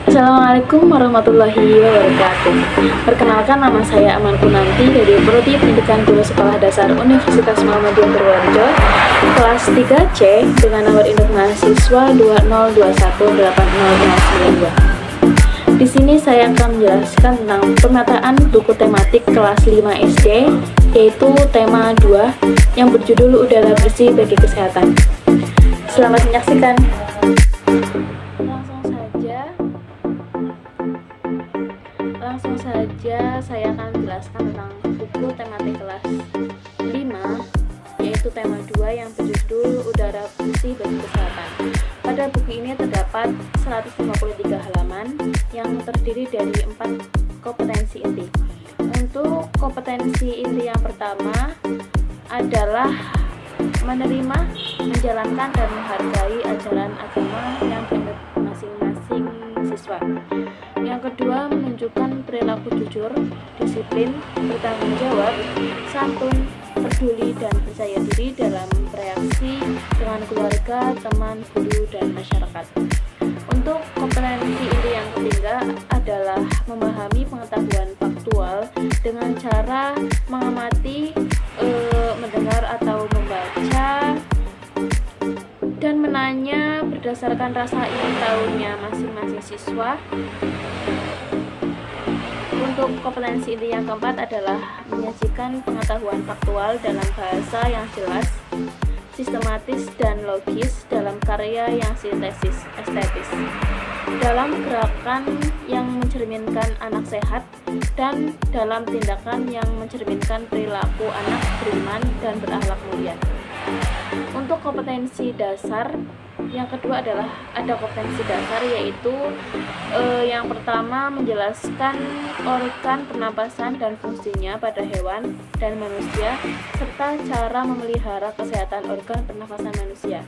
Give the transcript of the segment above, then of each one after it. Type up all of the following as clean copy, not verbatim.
Assalamualaikum warahmatullahi wabarakatuh. Perkenalkan, nama saya Aman Kunanti dari Prodi Pendidikan Guru Sekolah Dasar Universitas Muhammadiyah Purworejo, kelas 3C dengan nomor induk mahasiswa 202180092. Di sini saya akan menjelaskan tentang pemetaan buku tematik kelas 5 SD, yaitu tema 2 yang berjudul Udara Bersih Bagi Kesehatan. Selamat menyaksikan. Langsung saja saya akan menjelaskan tentang buku tematik kelas 5, yaitu tema 2 yang berjudul Udara Bersih Bagi Kesehatan. Pada buku ini terdapat 153 halaman yang terdiri dari 4 kompetensi inti. Untuk kompetensi inti yang pertama adalah menerima, menjalankan, dan menghargai ajaran agama yang dianut masing-masing siswa. Yang kedua, menunjukkan perilaku jujur, disiplin, bertanggung jawab, santun, peduli, dan percaya diri dalam bereaksi dengan keluarga, teman, guru, dan masyarakat. Untuk kompetensi inti yang ketiga adalah memahami pengetahuan faktual dengan cara mengamati, mendengar atau membaca, dan menanya berdasarkan rasa ingin tahunya masing-masing siswa. Untuk kompetensi inti yang keempat adalah menyajikan pengetahuan faktual dalam bahasa yang jelas, sistematis, dan logis dalam karya yang sintesis, estetis, dalam gerakan yang mencerminkan anak sehat, dan dalam tindakan yang mencerminkan perilaku anak beriman dan berakhlak mulia. Untuk kompetensi dasar yang kedua adalah ada kompetensi dasar, yaitu yang pertama menjelaskan organ pernapasan dan fungsinya pada hewan dan manusia serta cara memelihara kesehatan organ pernapasan manusia.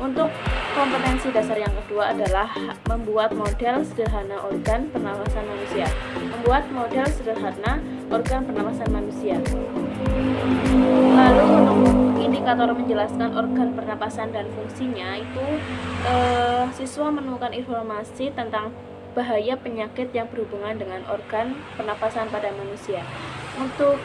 Untuk kompetensi dasar yang kedua adalah membuat model sederhana organ pernapasan manusia. Membuat model sederhana organ pernapasan manusia. Lalu untuk indikator menjelaskan organ pernapasan dan fungsinya itu siswa menemukan informasi tentang bahaya penyakit yang berhubungan dengan organ pernapasan pada manusia. Untuk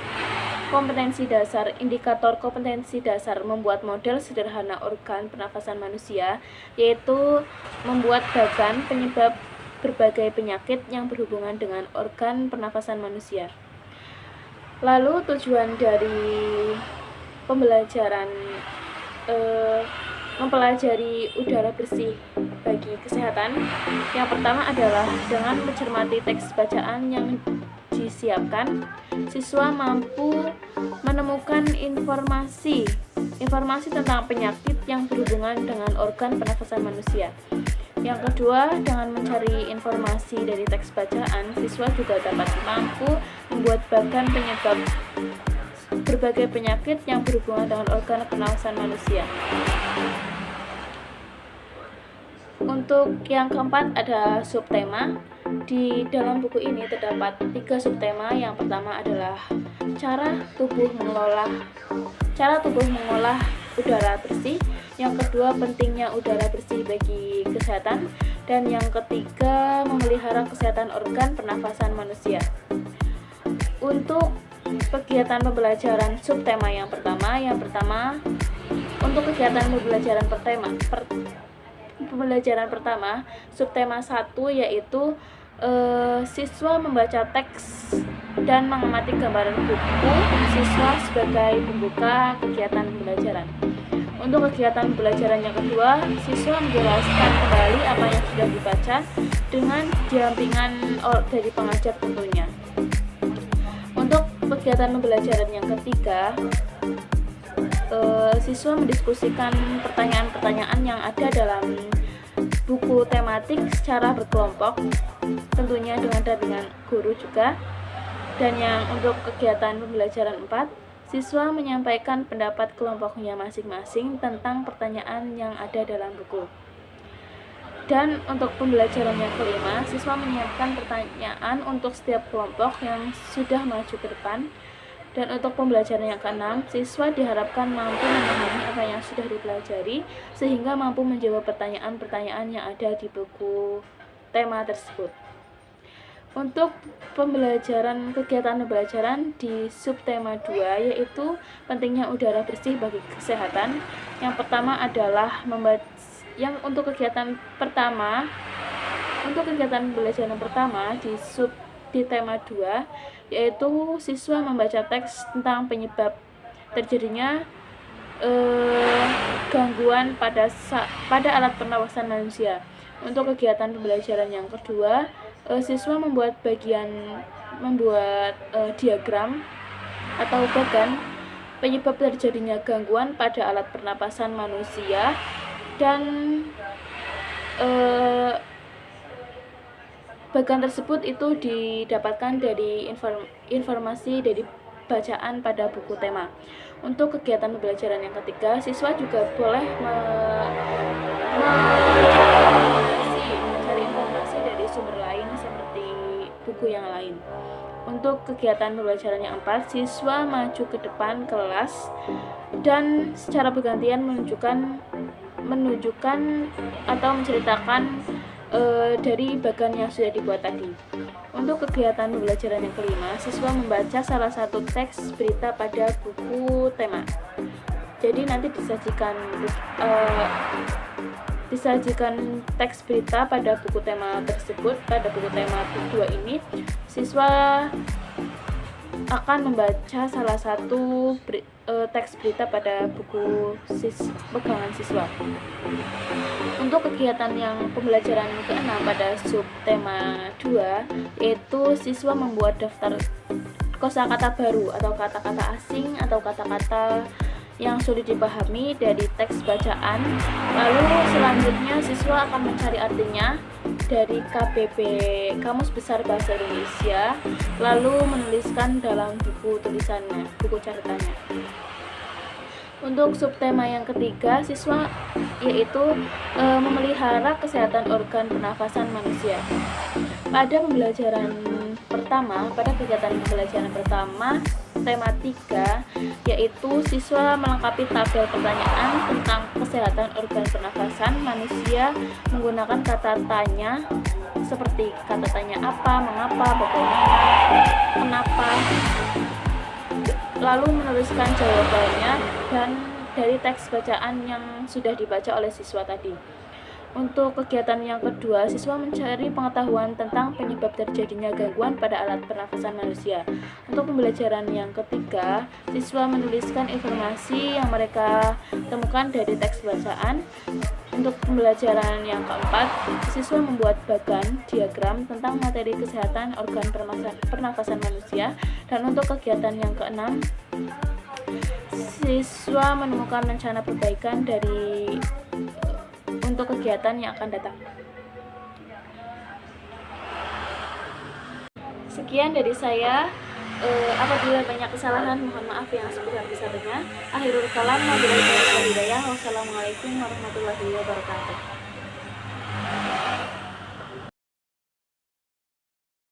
kompetensi dasar, indikator kompetensi dasar membuat model sederhana organ pernapasan manusia, yaitu membuat bagan penyebab berbagai penyakit yang berhubungan dengan organ pernapasan manusia. Lalu tujuan dari pembelajaran mempelajari udara bersih bagi kesehatan yang pertama adalah dengan mencermati teks bacaan yang disiapkan, siswa mampu menemukan informasi tentang penyakit yang berhubungan dengan organ pernafasan manusia. Yang kedua, dengan mencari informasi dari teks bacaan, siswa juga dapat mampu membuat bagan penyebab berbagai penyakit yang berhubungan dengan organ pernafasan manusia. Untuk yang keempat ada subtema. Di dalam buku ini terdapat 3 subtema. Yang pertama adalah cara tubuh mengolah udara bersih. Yang kedua, pentingnya udara bersih bagi kesehatan. Dan yang ketiga, memelihara kesehatan organ pernafasan manusia. Untuk kegiatan pembelajaran subtema yang pertama, untuk kegiatan pembelajaran pertama, subtema 1 yaitu siswa membaca teks dan mengamati gambaran buku siswa sebagai pembuka kegiatan pembelajaran. Untuk kegiatan pembelajaran yang kedua, siswa menjelaskan kembali apa yang sudah dibaca dengan dampingan dari pengajar tentunya. Untuk kegiatan pembelajaran yang ketiga, siswa mendiskusikan pertanyaan-pertanyaan yang ada dalam buku tematik secara berkelompok, tentunya dengan dampingan guru juga. Dan yang untuk kegiatan pembelajaran 4, siswa menyampaikan pendapat kelompoknya masing-masing tentang pertanyaan yang ada dalam buku. Dan untuk pembelajaran yang kelima, siswa menyiapkan pertanyaan untuk setiap kelompok yang sudah maju ke depan. Dan untuk pembelajaran yang keenam, siswa diharapkan mampu memahami apa yang sudah dipelajari sehingga mampu menjawab pertanyaan-pertanyaan yang ada di buku tema tersebut. Untuk kegiatan pembelajaran di subtema 2 yaitu pentingnya udara bersih bagi kesehatan. Yang pertama adalah untuk kegiatan pembelajaran pertama di tema 2 yaitu siswa membaca teks tentang penyebab terjadinya gangguan pada alat pernapasan manusia. Untuk kegiatan pembelajaran yang kedua, siswa membuat diagram atau bagan penyebab terjadinya gangguan pada alat pernapasan manusia, dan bagan tersebut itu didapatkan dari informasi dari bacaan pada buku tema. Untuk kegiatan pembelajaran yang ketiga, siswa juga boleh mencari informasi dari sumber lain seperti buku yang lain. Untuk kegiatan pembelajaran yang keempat, siswa maju ke depan kelas dan secara bergantian menunjukkan atau menceritakan dari bagan yang sudah dibuat tadi. Untuk kegiatan pembelajaran yang kelima, siswa membaca salah satu teks berita pada buku tema. Jadi nanti disajikan teks berita pada buku tema tersebut. Pada buku tema 2 ini, siswa akan membaca salah satu teks berita pada buku pegangan siswa. Untuk kegiatan yang pembelajaran ke-6 pada subtema 2 yaitu siswa membuat daftar kosakata baru atau kata-kata asing atau kata-kata yang sulit dipahami dari teks bacaan. Lalu selanjutnya siswa akan mencari artinya dari KBB Kamus Besar Bahasa Indonesia, lalu menuliskan dalam buku catatannya. Untuk subtema yang ketiga, siswa yaitu memelihara kesehatan organ pernafasan manusia. Pada kegiatan pembelajaran pertama tema 3 yaitu siswa melengkapi tabel pertanyaan tentang kesehatan organ pernafasan manusia menggunakan kata tanya seperti kata tanya apa, mengapa, bagaimana, kenapa, lalu menuliskan jawabannya dan dari teks bacaan yang sudah dibaca oleh siswa tadi. Untuk kegiatan yang kedua, siswa mencari pengetahuan tentang penyebab terjadinya gangguan pada alat pernafasan manusia. Untuk pembelajaran yang ketiga, siswa menuliskan informasi yang mereka temukan dari teks bacaan. Untuk pembelajaran yang keempat, siswa membuat bagan diagram tentang materi kesehatan organ pernafasan manusia. Dan untuk kegiatan yang keenam, siswa menemukan rencana perbaikan untuk kegiatan yang akan datang. Sekian dari saya. Apabila banyak kesalahan, mohon maaf yang sebesar-besarnya. Akhirul kalam, wabillahi taufiq wal hidayah. Wassalamualaikum warahmatullahi wabarakatuh.